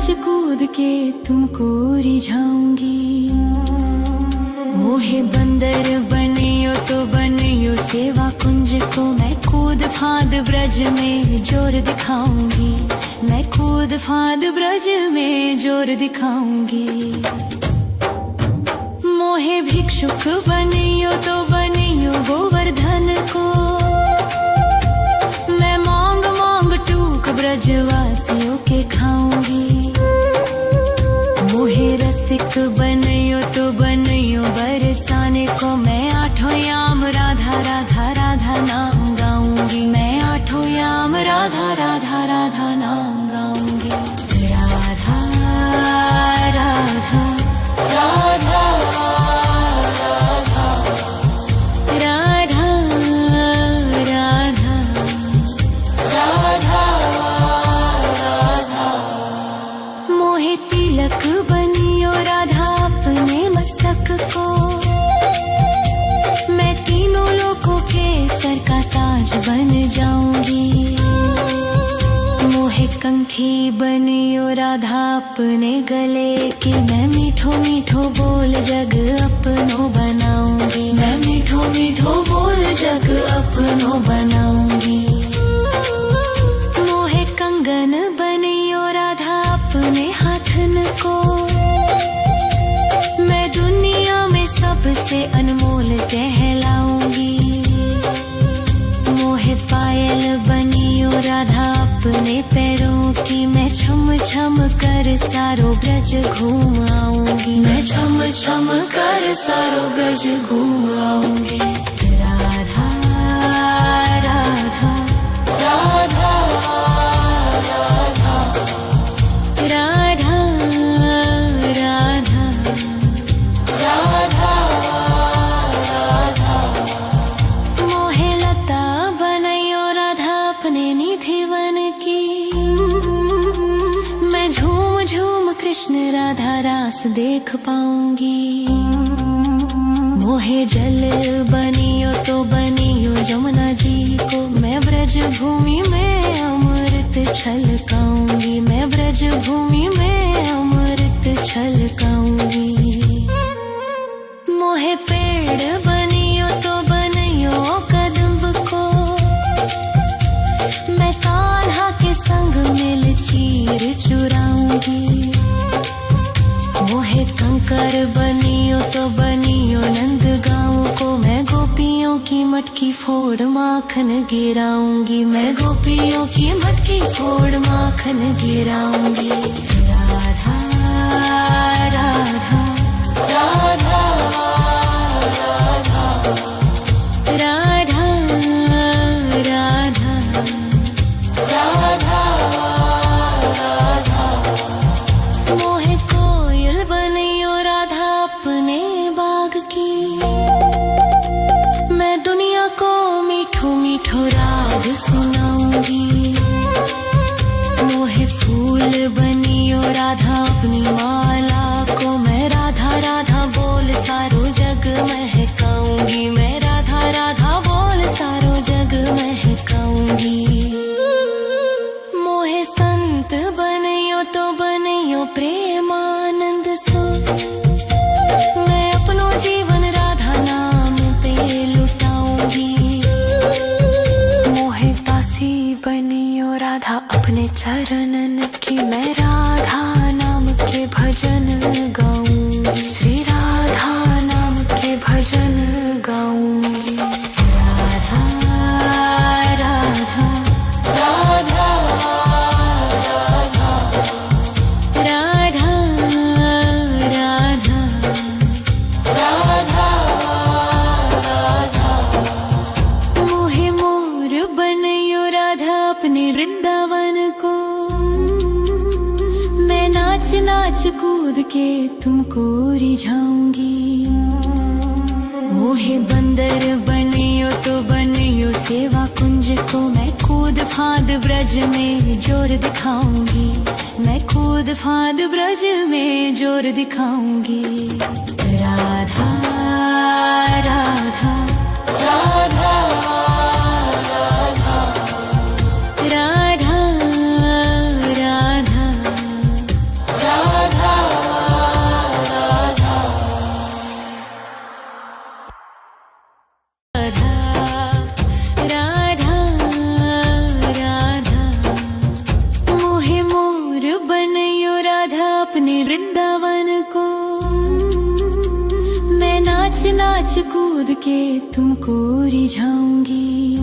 नाच कूद के तुमको रिझाऊंगी। मोहे बंदर बनियो तो बनियो सेवा कुंज को, मैं कूद फांद ब्रज में जोर दिखाऊंगी। मैं कूद फांद ब्रज में जोर दिखाऊंगी। मोहे भिक्षुक बनियो तो बनियो गोवर्धन को, मैं मांग मांग टूक ब्रजवासियों के खाऊंगी। मोहे रसिक बनियो तो बनियो बरसाने को, मैं आठों याम राधा राधा राधा नाम गाऊंगी। मैं आठों याम राधा राधा राधा नाम गाऊंगी। राधा राधा राधा बनियो राधा अपने मस्तक को, मैं तीनों लोगों के सर का ताज बन जाऊंगी। मोहे कंठी बनियो राधा अपने गले की, मैं मीठो मीठो बोल जग अपनो बनाऊंगी। मैं मीठो मीठो बोल जग अपनो बनाऊंगी। मोहे कंगन बनियो राधा अपने हाथन को, मैं दुनिया में सबसे अनमोल कहलाऊंगी। मोहे पायल बनियो राधा अपने पैरों की, मैं छम छम कर सारो ब्रज घूम आऊंगी। मैं छम छम कर सारो ब्रज घूम आऊंगी। राधा राधा राधा राधा राधा राधा राधा राधा। मोहे लता बनैयो राधा अपने निधिवन की, मैं झूम झूम कृष्ण राधा रास देख पाऊंगी। मोहे जल बनियो तो बनियो जमुना जी को, मैं ब्रज भूमि में अमृत छलकाऊंगी। मैं ब्रज भूमि में अमृत छलकाऊंगी। मोहे पेड़ बनियो तो बनियो कदम्ब को, मैं कान्हा के संग मिल चीर चुराऊंगी। मोहे कंकर बनियो तो बनियो नंद गाँव को, मैं गोपियों की मटकी फोड़ माखन गिराऊंगी। मैं गोपियों की मटकी फोड़ माखन गिराऊंगी। राधा राधा राधा राधा राधा राधा राधा राधा। मोहे कोयल बनियो राधा अपने बाग की, मैं दुनिया को मीठो मीठो राग सुनाऊंगी। मोहे फूल बनियो राधा अपनी माला को, मैं राधा राधा बोल सारो जग महकाऊंगी। मैं राधा राधा बोल सारो जग महकाऊंगी। मोहे संत बनियो तो बनियो प्रेमानंद सो, मैं अपनो जीवन राधा नाम पे लुटाऊंगी। मोहे दासी बनियो राधा अपने चरणन की, मैं राधा नाम के भजन गाऊंगी। श्री राधा नाम के भजन गाऊंगी। राधा राधा राधा राधा राधा राधा राधा राधा। मोहे मोर बनियो राधा अपने वृंदावन को, मैं नाच नाच कूद के तुमको रिझाऊंगी। मोहे बंदर बनियो तो बनियो सेवा कुंज को, मैं कूद फांद ब्रज में जोर दिखाऊंगी। मैं कूद फांद ब्रज में जोर दिखाऊंगी। राधा राधा राधा राधा राधा राधा वृंदावन को। मैं नाच नाच कूद के तुमको रिझाऊंगी।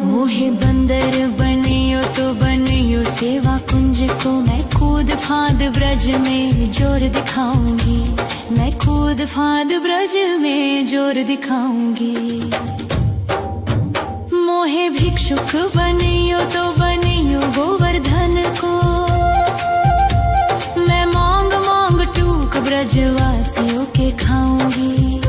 मोहे बंदर बनियो तो बनियो सेवा कुंज को। मैं कूद फांद ब्रज में जोर दिखाऊंगी। मैं कूद फांद ब्रज में जोर दिखाऊंगी। मोहे भिक्षुक बनियो तो बनियो गोवर्धन को। मैं मांग मांग टूक ब्रजवासियों के खाऊंगी।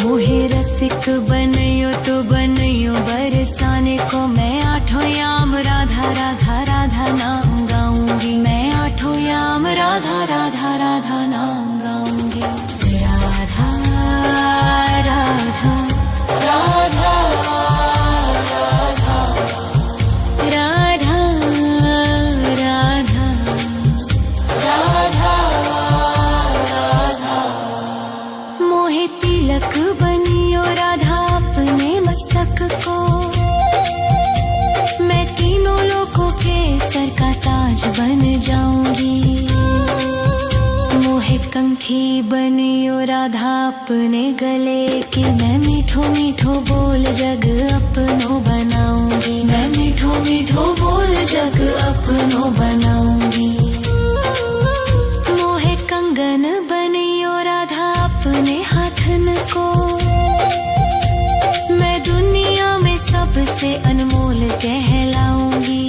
मोहे रसिक बनियो तो बनियो बरसाने को। मैं आठों याम राधा राधा राधा नाम गाऊंगी। मैं आठों याम राधा राधा राधा नाम गाऊंगी। राधा राधा राधा राधा राधा राधा राधा राधा। मोहे तिलक बनियो राधा अपने मस्तक को। मैं तीनों लोगों के सर का ताज बन जाऊंगी। मोहे कंठी बनियो राधा अपने गले की। मैं मीठो मीठो बोल जग अपनो बनाऊंगी। मैं मीठो मीठो बोल जग अपनो बनाऊंगी। मोहे कंगन बनियो राधा अपने हाथन को। मैं दुनिया में सबसे अनमोल कहलाऊंगी।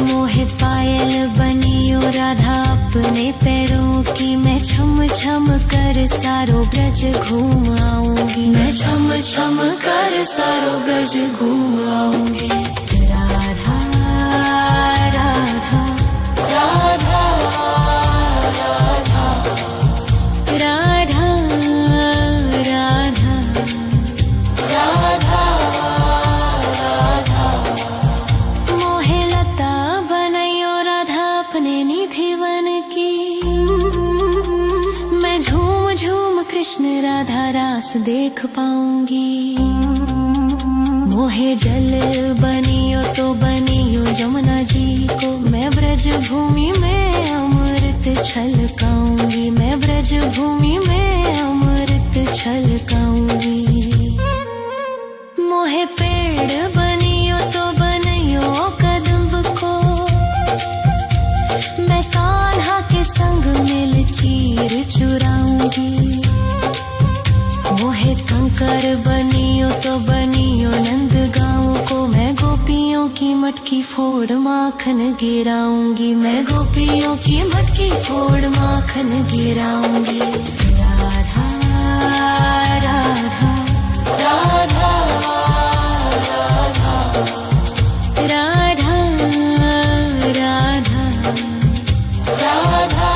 मोहे पायल बनियो राधा अपने पैरों की। मैं छम छम कर सारो ब्रज घूम आऊंगी। मैं छम छम कर सारो ब्रज घूम आऊंगी। राधा राधा राधा राधा राधा राधा राधा राधा। मोहे लता बनैयो राधा अपने निधिवन की। मैं झूम झूम कृष्ण राधा रास देख पाऊंगी। मोहे जल बनियो तो बनियो जमुना जी को। मैं ब्रज भूमि में अमृत छलकाऊंगी। मैं ब्रज भूमि में अमृत छलकाऊंगी। मोहे पेड़ बनियो तो बनियो कदम्ब को। मैं कान्हा के संग मिल चीर चुराऊंगी। मोहे कंकर बनियो तो बनियो नंद गाँव को। मैं गोपियों की मटकी फोड़ माखन गिराऊंगी। मैं गोपियों की मटकी फोड़ माखन गिराऊंगी। राधा राधा राधा राधा राधा राधा राधा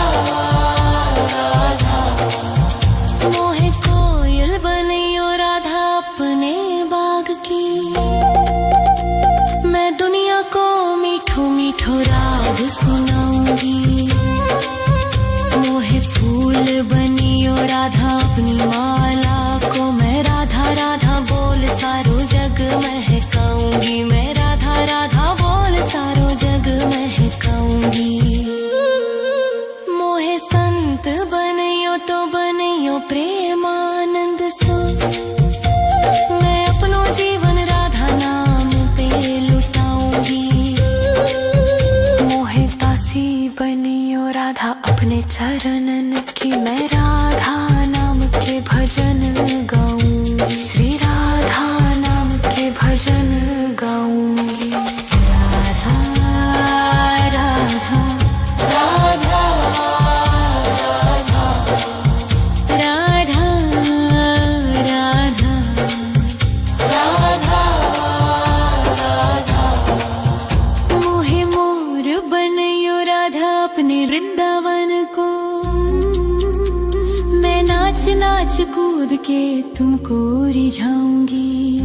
राधा। मोहे कोयल बनियो राधा अपने बाग की। मैं दुनिया को मीठो मीठो राग सुनाऊंगी। मोहे फूल बनियो राधा अपनी माला को। मैं राधा राधा बोल सारो जग महकाऊंगी। मैं राधा राधा बोल सारो जग महकाऊंगी। मोहे संत बनियो तो बनियो प्रेमानंद सो। मैं अपनो जीवन राधा नाम पे लुटाऊंगी। मोहे दासी बनियो राधा अपने चरणन की। मैं राधा नाम के भजन गाऊंगी। श्री राधा नाम के भजन गाऊंगी। राधा राधा राधा राधा राधा राधा राधा राधा। मोहे मोर बनियो राधा अपने वृंदावन को। मैं नाच नाच कूद के तुमको रिझाऊंगी।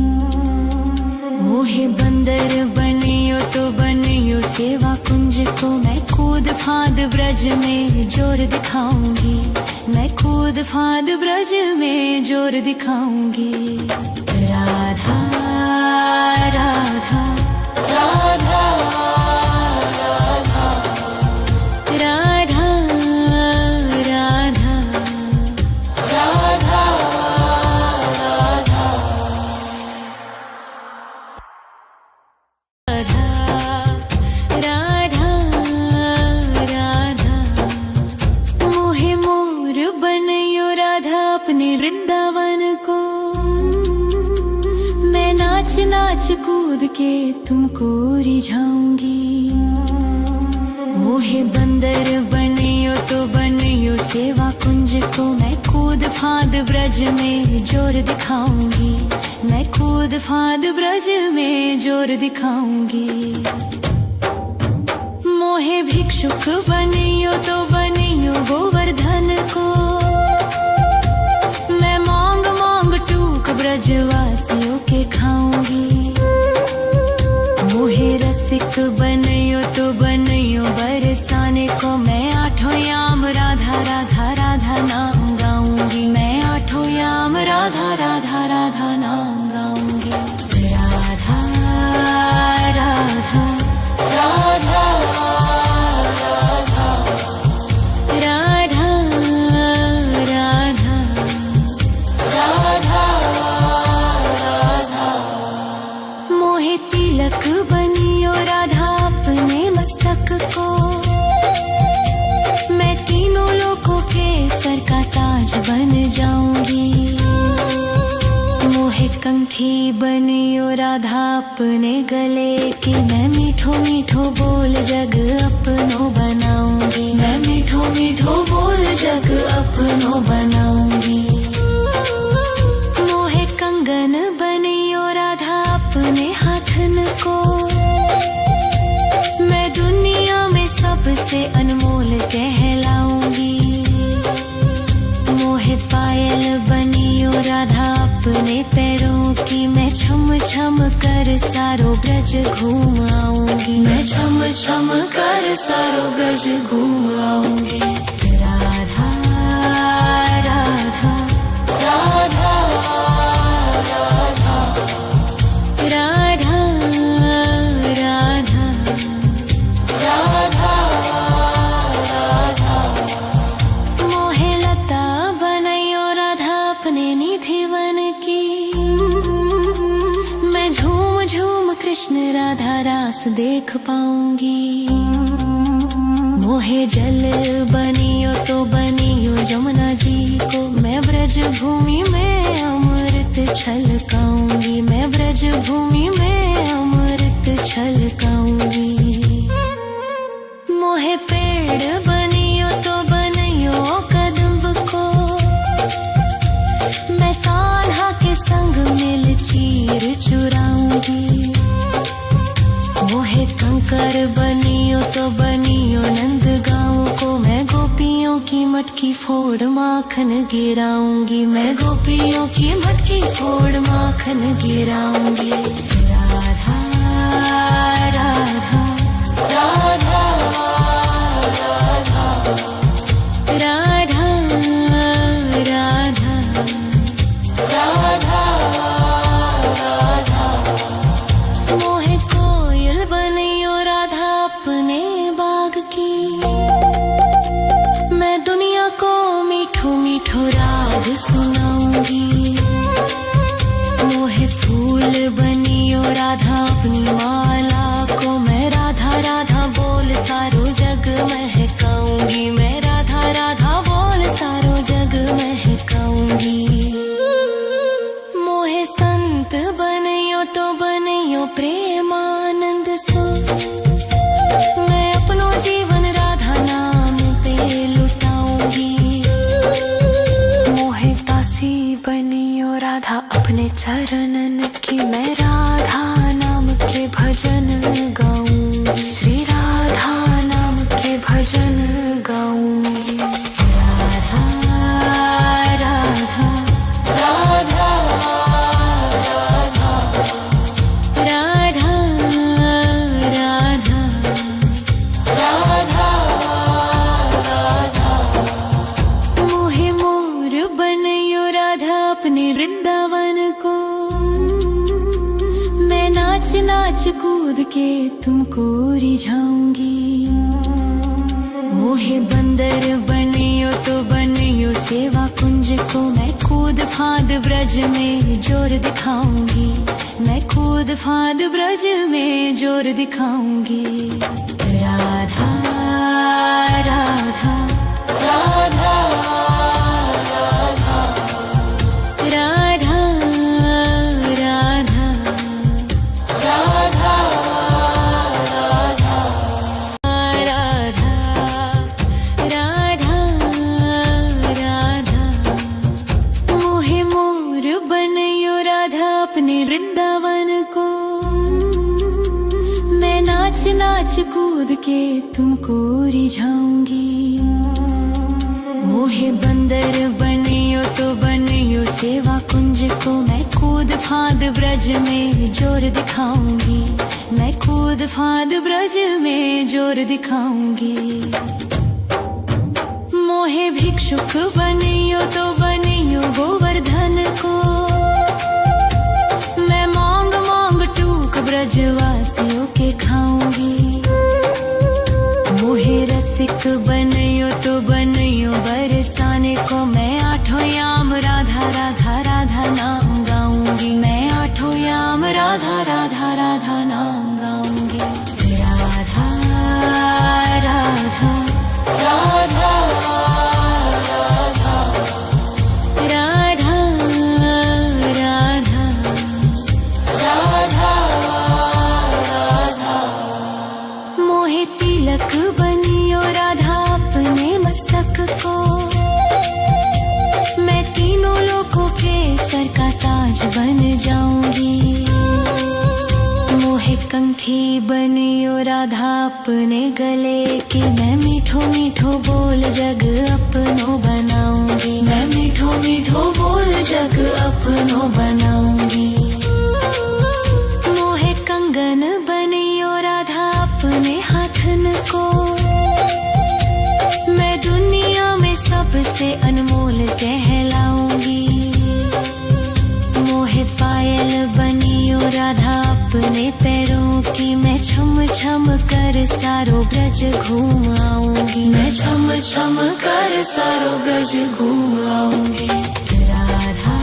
मोहे बंदर बनियो तो बनियो सेवा कुंज को। मैं कूद फांद ब्रज में जोर दिखाऊंगी। मैं कूद फांद ब्रज में जोर दिखाऊंगी। राधा राधा राधा राधा नाच कूद के तुमको रिझाऊंगी। मोहे बंदर बनियो तो बनियो सेवा कुंज को, मैं कूद फांद ब्रज में जोर दिखाऊंगी। मैं कूद फांद ब्रज में जोर दिखाऊंगी। मोहे भिक्षुक बनियो तो बनियो गोवर्धन को, मैं मांग मांग टूक ब्रजवासियों के खाऊंगी। मोहे रसिक बनियो तो बनियो बरसाने को, मैं आठों याम राधा राधा राधा नाम गाऊंगी। मैं आठों याम राधा राधा राधा नाम गाऊंगी। राधा राधा राधा बनियो राधा अपने मस्तक को, मैं तीनों लोगों के सर का ताज बन जाऊंगी। मोहे कंठी बनियो राधा अपने गले की, मैं मीठो मीठो बोल जग अपनो बनाऊंगी। मैं मीठो मीठो बोल जग अपनो बनाऊंगी। मोहे कंगन बनियो राधा अपने हाथन को, मैं दुनिया में सबसे अनमोल कहलाऊंगी। मोहे पायल बनियो राधा अपने पैरों की, मैं छम छम कर सारो ब्रज घूम आऊंगी। मैं छम छम कर सारो ब्रज घूम आऊंगी। राधा राधा राधा राधा राधा राधा राधा राधा। मोहे लता बनैयो राधा अपने निधिवन की, मैं झूम झूम कृष्ण राधा रास देख पाऊंगी। मोहे जल बनियो तो बनियो जमुना जी को, मैं ब्रज भूमि में अमृत छलकाऊंगी। मैं ब्रज भूमि में अमृत छलकाऊंगी। मोहे पेड़ बनियो तो बनियो कदम्ब को, मैं कान्हा के संग मिल चीर चुराऊंगी। मोहे कंकर बनियो तो बनियो नंद गाँव को, मैं गोपियों की मटकी फोड़ माखन गिराऊंगी। मैं गोपियों की मटकी फोड़ माखन गिराऊंगी। राधा राधा राधा राधा राधा राधा राधा राधा। मोहे कोयल बनियो राधा अपने बाग की, मैं दुनिया को मीठो मीठो राग सुनाऊंगी। मोहे फूल बनियो राधा अपनी माला को, मैं राधा राधा बोल सारो जग महकाऊंगी। मैं राधा राधा बोल सारो जग महकाऊंगी। मोहे संत बनियो तो बनियो प्रेमानंद सो, मैं अपनो जीवन राधा नाम पे लुटाऊंगी। मोहे दासी बनियो राधा अपने चरणन की, मैं राधा नाम के भजन गाऊंगी। श्री राधा नाम के भजन गाऊंगी। राधा राधा राधा राधा राधा राधा राधा राधा। मोहे मोर बनियो राधा अपने वृंदावन को, मैं नाच नाच कूद के तुमको रिझाऊंगी। मोहे बंदर बनियो तो बनियो सेवा कुंज को, मैं कूद फांद ब्रज में जोर दिखाऊंगी। मैं कूद फांद ब्रज में जोर दिखाऊंगी। राधा राधा राधा राधा राधा राधा तुमको रिझाऊंगी। मोहे बंदर बनियो तो बनियो सेवा कुंज को, मैं कूद फांद ब्रज में जोर दिखाऊंगी, मैं कूद फांद ब्रज में जोर दिखाऊंगी। मोहे भिक्षुक बनियो तो बनियो गोवर्धन को, मैं मांग मांग टूक ब्रजवासियों के खाऊंगी। मोहे रसिक बनियो तो बनियो बरसाने को, मैं आठों याम राधा राधा राधा नाम गाऊंगी, मैं आठों याम राधा राधा राधा नाम गाऊंगी। राधा राधा राधा बनियो राधा अपने मस्तक को, मैं तीनों लोगों के सर का ताज बन जाऊंगी। मोहे कंठी बनियो राधा अपने गले की, मैं मीठो मीठो बोल जग अपनो बनाऊंगी, मैं मीठो मीठो बोल जग अपनो बनाऊंगी। मोहे कंगन बनियो राधा अपने हाथन को, मैं दुनिया में सबसे अनमोल कहलाऊंगी। मोहे पायल बनियो राधा अपने पैरों की, मैं छम छम कर सारो ब्रज घूम आऊंगी, मैं छम छम कर सारो ब्रज घूम आऊंगी। राधा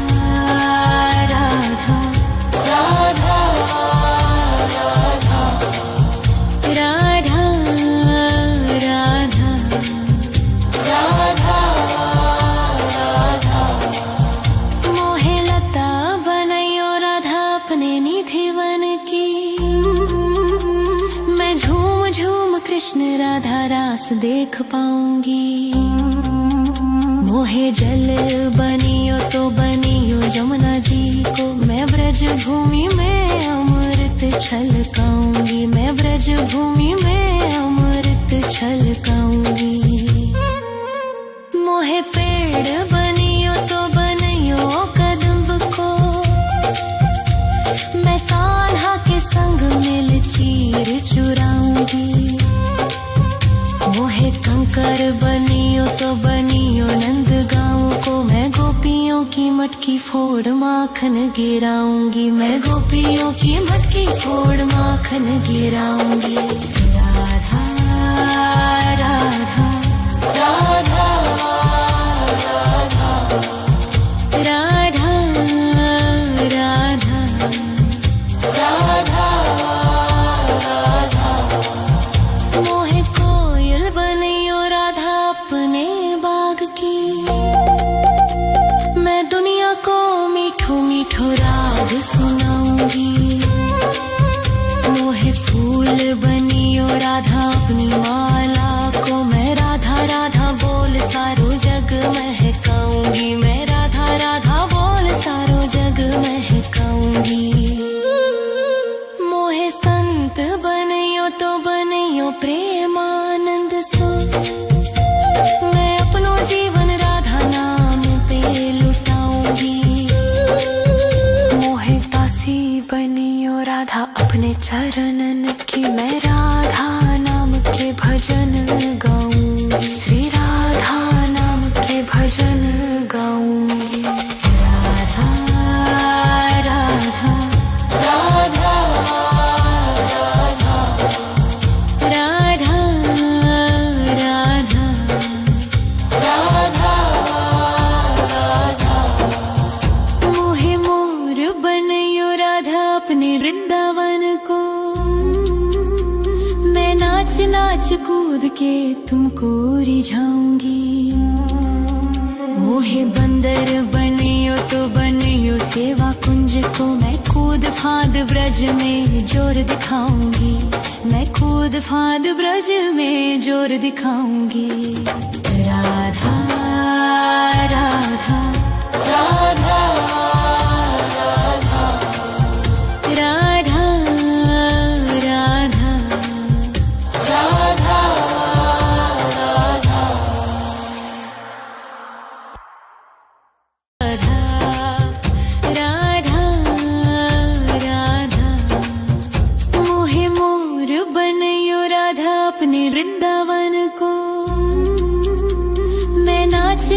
राधा राधा राधा राधा राधा राधा। मोहे लता बनैयो राधा अपने निधिवन की, मैं झूम झूम कृष्ण राधा रास देख पाऊंगी। मोहे जल बनियो तो बनियो जमुना जी को, मैं ब्रज भूमि में अमृत छलकाऊंगी, मैं ब्रज भूमि में अमृत छलकाऊंगी। मोहे पेड़ बनियो तो बनियो कदम्ब को, मैं कान्हा के संग मिल चीर चुराऊंगी। मोहे कंकर बनियो तो बनियो नंद गाँव को, मैं गोपियों की मटकी फोड़ माखन गिराऊंगी, मैं गोपियों की मटकी फोड़ माखन गिराऊंगी। राधा राधा राधा राधा राधा राधा राधा राधा। मोहे कोयल बनियो राधा अपने बाग की, मैं दुनिया को मीठो मीठो राग सुनाऊंगी। मोहे फूल बनियो राधा अपनी माला को, मैं राधा राधा बोल सारो जग महकाऊंगी, मैं राधा राधा बोल सारो जग महकाऊंगी। मोहे संत बनियो तो बनियो प्रेमानंद सो, मैं अपनो जीवन राधा नाम पे लुटाऊंगी। मोहे दासी बनियो राधा अपने चरणन की, मैं राधा नाम के भजन गाऊंगी, श्री राधा नाम के भजन गाऊंगी। राधा राधा राधा राधा राधा राधा राधा राधा। मोहे मोर बनियो राधा अपने वृंदावन को, मैं नाच नाच कूद के तुमको रिझाऊंगी। मोहे बंदर बनियो तो बनियो सेवा कुंज को, मैं कूद फांद ब्रज में जोर दिखाऊंगी, मैं कूद फांद ब्रज में जोर दिखाऊंगी। राधा राधा राधा राधा राधा राधा राधा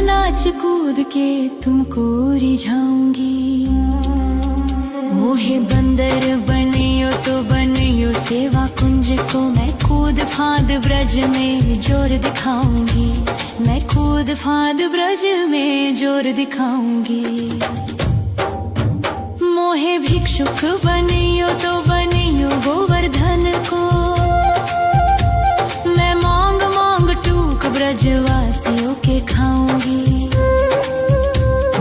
नाच कूद के तुमको रिझाऊंगी। मोहे बंदर बनियो तो बनियो सेवा कुंज को, मैं कूद फांद ब्रज में जोर दिखाऊंगी। मैं कूद फांद ब्रज में जोर दिखाऊंगी। मोहे भिक्षुक बनियो तो बनियो गोवर्धन को, मैं मांग मांग टूक ब्रजवासियों के खाऊंगी।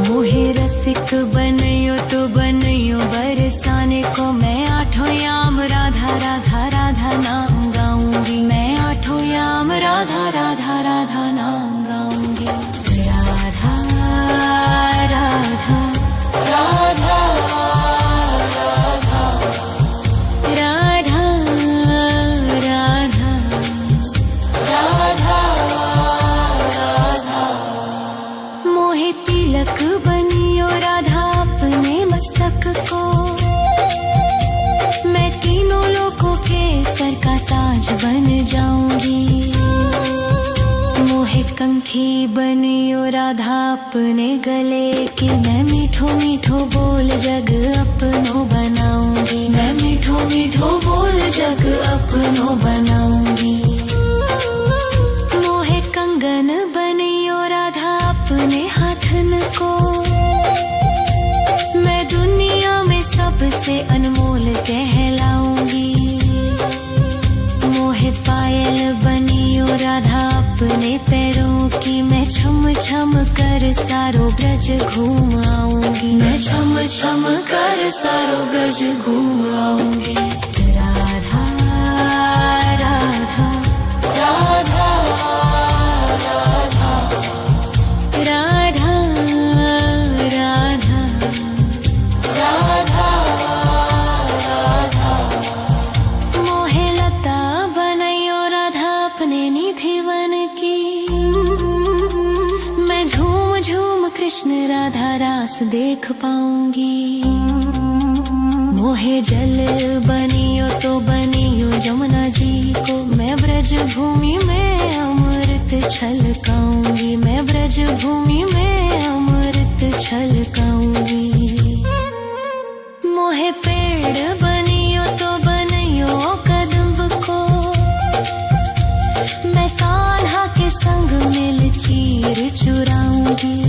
मोहे रसिक बनियो तो बनियो बरसाने को, मैं आठों याम राधा राधा राधा नाम गाऊंगी। मैं आठों याम राधा राधा राधा नाम गाऊंगी। राधा राधा राधा बनियो राधा अपने मस्तक को, मैं तीनों लोगों के सर का ताज बन जाऊंगी। मोहे कंठी बनियो राधा अपने गले की, मैं मीठो मीठो बोल जग अपनो बनाऊंगी। मैं मीठो मीठो बोल जग अपनो बनाऊंगी। मोहे कंगन बनियो राधा अपने हाथन को, मैं दुनिया में सबसे अनमोल कहलाऊंगी। मोहे पायल बनियो राधा अपने पैरों की, मैं छम छम कर सारो ब्रज घूम आऊंगी। मैं छम छम कर सारो ब्रज घूम आऊंगी। राधा राधा राधा राधा राधा राधा राधा। मोहे लता बनाइयो राधा अपने निधि वन की, मैं झूम झूम कृष्ण राधा रास देख पाऊंगी। मोहे जल बनियो तो बनियो जमुना जी को, मैं ब्रज भूमि में अमृत छलकाऊंगी। मैं ब्रज भूमि में अमृत छलकाऊंगी। मोहे पेड़ बनियो तो बनियो कदम्ब को, मैं कान्हा के संग मिल चीर चुराऊंगी।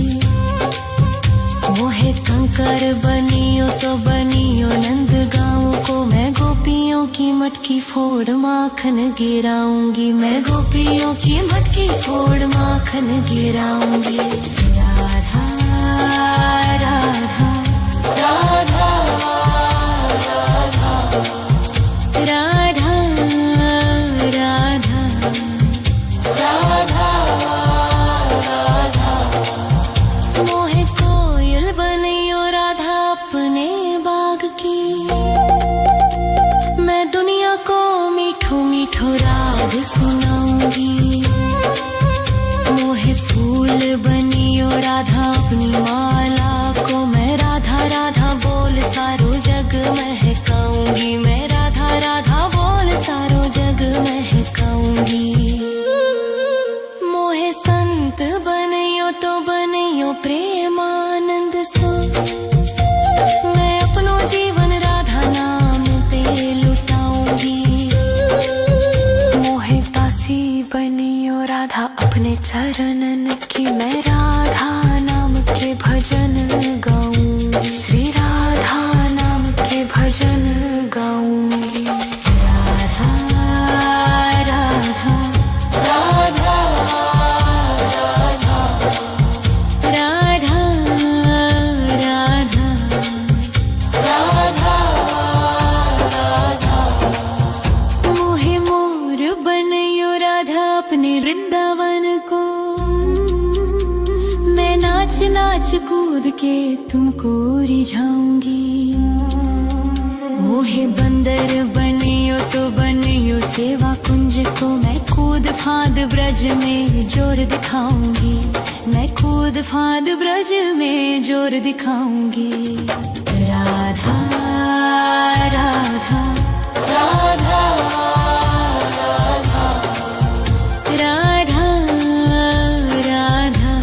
मोहे कंकर बनियो तो बनियो नंद गाँव को, मैं गोपियों की मटकी फोड़ माखन गिराऊंगी। मैं गोपियों की मटकी फोड़ माखन गिराऊंगी। राधा राधा राधा राधा राधा राधा राधा। मोहे कोयल बनियो राधा अपने बाग की, मैं दुनिया को मीठो मीठो राग सुनाऊंगी। मोहे फूल बनियो राधा अपनी माला को, मैं राधा राधा बोल सारो जग महकाऊंगी। मैं राधा राधा बोल सारो जग महकाऊंगी। मोहे संत बनियो तो बनियो प्रेमानंद सो, मैं अपनो जीवन राधा नाम पे लुटाऊंगी। मोहे दासी बनियो राधा अपने चरणन की, मैं राधा नाम के भजन गाऊंगी। श्री राधा नाम के भजन गाऊंगी। राधा राधा राधा राधा राधा राधा राधा राधा। मोहे मोर बनियो राधा अपने वृंदावन को, मैं नाच नाच कूद के तुमको रिझाऊंगी। मोहे बंदर बनियो तो बनियो सेवा कुंज को, मैं कूद फांद ब्रज में जोर दिखाऊंगी। मैं कूद फांद ब्रज में जोर दिखाऊंगी। राधा राधा राधा राधा राधा राधा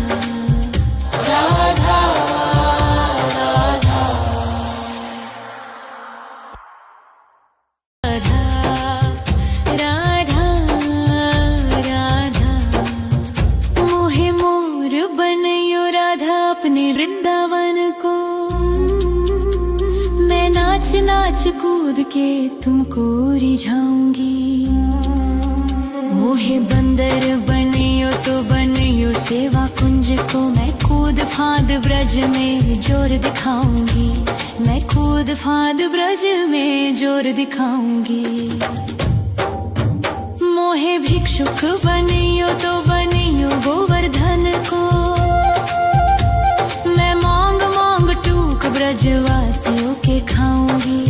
नाच कूद के तुमको रिझाऊंगी। मोहे बंदर बनियो तो बनियो सेवा कुंज को, मैं कूद फांद ब्रज में जोर दिखाऊंगी। मैं कूद फांद ब्रज में जोर दिखाऊंगी। मोहे भिक्षुक बनियो तो बनियो गोवर्धन को, मैं मांग मांग टूक ब्रजवासियों के खाऊंगी।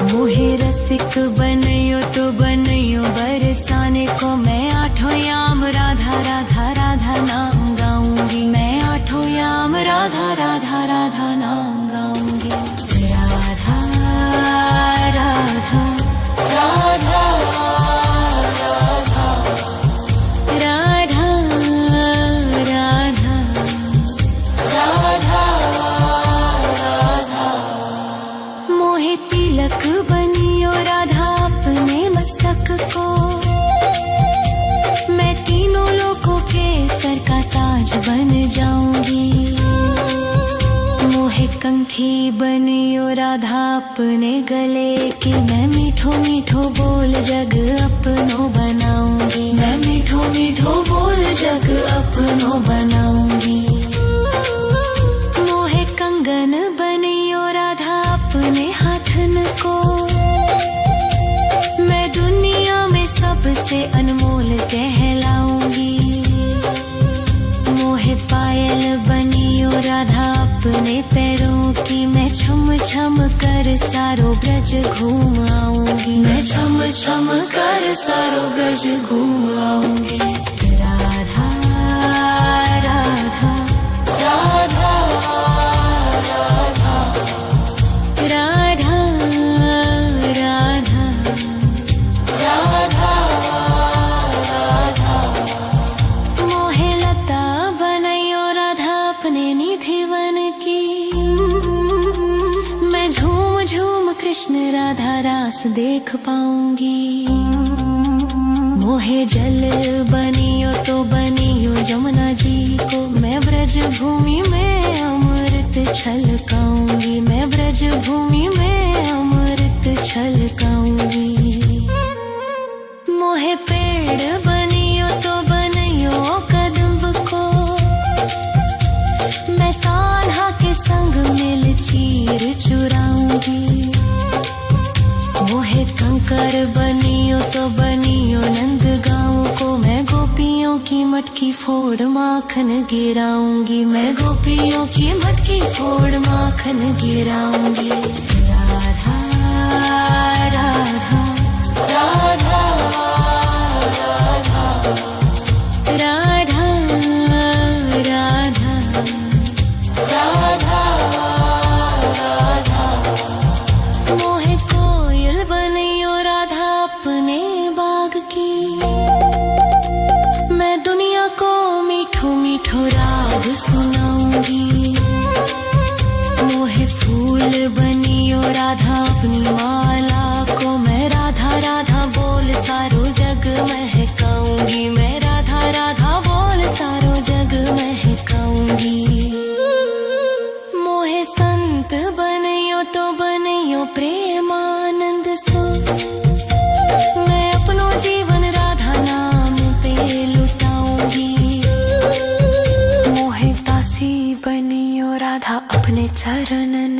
मोहे रसिक बनियो तो बनियो बरसाने को, मैं आठों याम राधा राधा राधा नाम गाऊंगी। मैं आठों याम राधा राधा राधा नाम गाऊंगी। राधा राधा राधा राधा राधा राधा राधा राधा। मोहे तिलक बनियो राधा अपने मस्तक को, मैं तीनों लोगों के सर का ताज बन जाऊंगी। मोहे कंठी बनियो राधा अपने गले की, मैं मीठो मीठो बोल जग अपनो बनाऊंगी। मैं मीठो मीठो बोल जग अपनो बनाऊंगी। मोहे कंगन बनियो राधा अपने हाथन को, मैं दुनिया में सबसे अनमोल कहलाऊंगी। मोहे पायल बनियो राधा अपने पैरों की, मैं छम छम कर सारो ब्रज घूम आऊंगी। मैं छम छम कर सारो ब्रज घूम आऊंगी। राधा राधा राधा राधा राधा राधा राधा राधा। मोहे लता बनैयो राधा अपने निधि वन की, मैं झूम झूम कृष्ण राधा रास देख पाऊंगी। मोहे जल बनियो तो बनियो जमुना जी को, मैं ब्रज भूमि में अमृत छलकाऊंगी। मैं ब्रज भूमि में अमृत छलकाऊंगी। मोहे पेड़ बनियो तो बनियो कदम्ब को, मैं कान्हा के संग मिल चीर चुराऊंगी। मोहे कंकर बनियो तो बनियो नंद गाँव को, मैं गोपियों की मटकी फोड़ माखन गिराऊंगी। मैं गोपियों की मटकी फोड़ माखन गिराऊंगी। राधा राधा राधा राधा राधा राधा राधा राधा। मोहे कोयल बनियो राधा अपने बाग की, मैं दुनिया को मीठो मीठो राग सुनाऊंगी। मोहे फूल बनियो राधा अपनी माला को, मैं राधा राधा बोल सारो जग महकाऊंगी। मैं राधा राधा बोल सारो जग महकाऊंगी। मोहे संत बनियो तो बनियो प्रेमानंद सो, मैं अपनो जीवन राधा नाम पे लुटाऊंगी। मोहे दासी बनियो राधा अपने चरणन